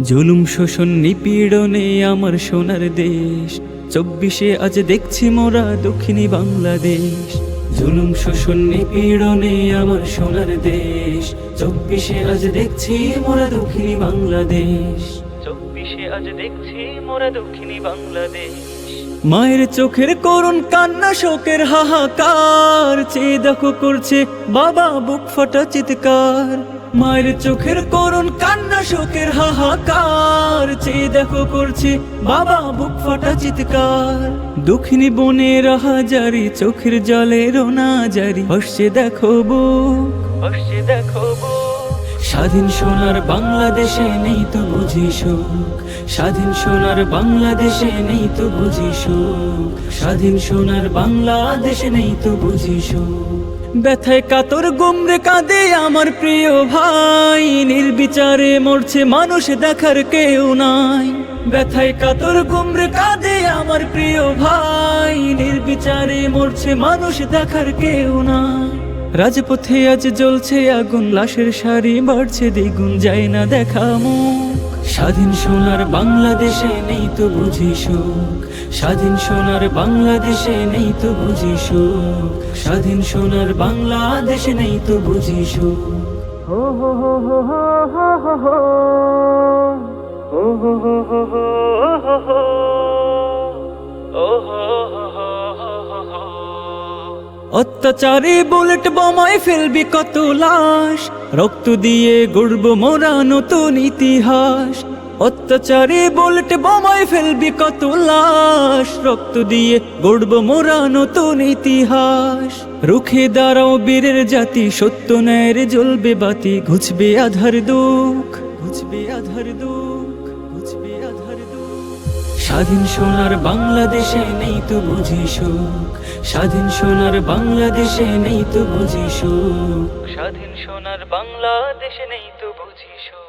জুলুম শোষণ নিপীড়নে আমার সোনার দেশ, 24-এ আজ দেখছি মোরা দক্ষিণী বাংলাদেশ। জুলুম শোষণ নিপীড়নে আমার সোনার দেশ, 24-এ আজ দেখছি মোরা দক্ষিণী বাংলাদেশ। 24-এ আজ দেখছি মোরা দক্ষিণী বাংলাদেশ। মায়ের চোখের করুণ কান্না, শোকের হাহাকার, চেয়ে দেখো করছে বাবা বুক ফাটা চিৎকার। মায়ের চোখের করুণ কান্না, শোকের হাহাকার, চেয়ে দেখো করছে বাবা বুক ফাটা চিৎকার। দক্ষিণী বনের হাজারি চোখের জলে রোনা জারি, হসছে দেখো বুক, হসছে দেখো বুক। স্বাধীন সোনার বাংলাদেশে নেই তো বুঝি সুখ, স্বাধীন সোনার বাংলাদেশে নেই তো বুঝি সুখ, স্বাধীন সোনার বাংলাদেশে নেই তো বুঝি সুখ। ব্যথায় কাতর গুমরে কাঁদে আমার প্রিয় ভাই, নির্বিচারে মরছে মানুষ দেখার কেউ নাই। ব্যথায় কাতর গুমরে কাঁদে আমার প্রিয় ভাই, নির্বিচারে মরছে মানুষ দেখার কেউ নাই। রাজপথে আজ জ্বলছে আগুন, লাশের সারি বাড়ছে দ্বিগুণ, যায় না দেখা মুখ। স্বাধীন সোনার বাংলাদেশে নেই তো বুঝি সুখ, স্বাধীন সোনার বাংলাদেশে নেই তো বুঝি সুখ, স্বাধীন সোনার বাংলাদেশে নেই তো বুঝি সুখ। হো হো হো হো হো হো হো হো হো হো হো হো হো। অত্যাচারী বুলেট বোমায় ফেলবি কত লাশ, রক্ত দিয়ে গড়ব মোরা নতুন ইতিহাস। অত্যাচারী বুলেট বোমায় ফেলবি কত লাশ, রক্ত দিয়ে গড়ব মোরা নতুন ইতিহাস। রুখে দাঁড়াও বীরের জাতি, সত্য ন্যায়ের জ্বলবে বাতি, ঘুচবে আধার দুঃখ, ঘুচবে আধার দুঃখ, ঘুচবে আধার দুঃখ। স্বাধীন সোনার বাংলাদেশে নেই তো বুঝি সুখ, স্বাধীন সোনার বাংলাদেশে নেই তো বুঝি সুখ, স্বাধীন সোনার বাংলাদেশে নেই তো বুঝি সুখ।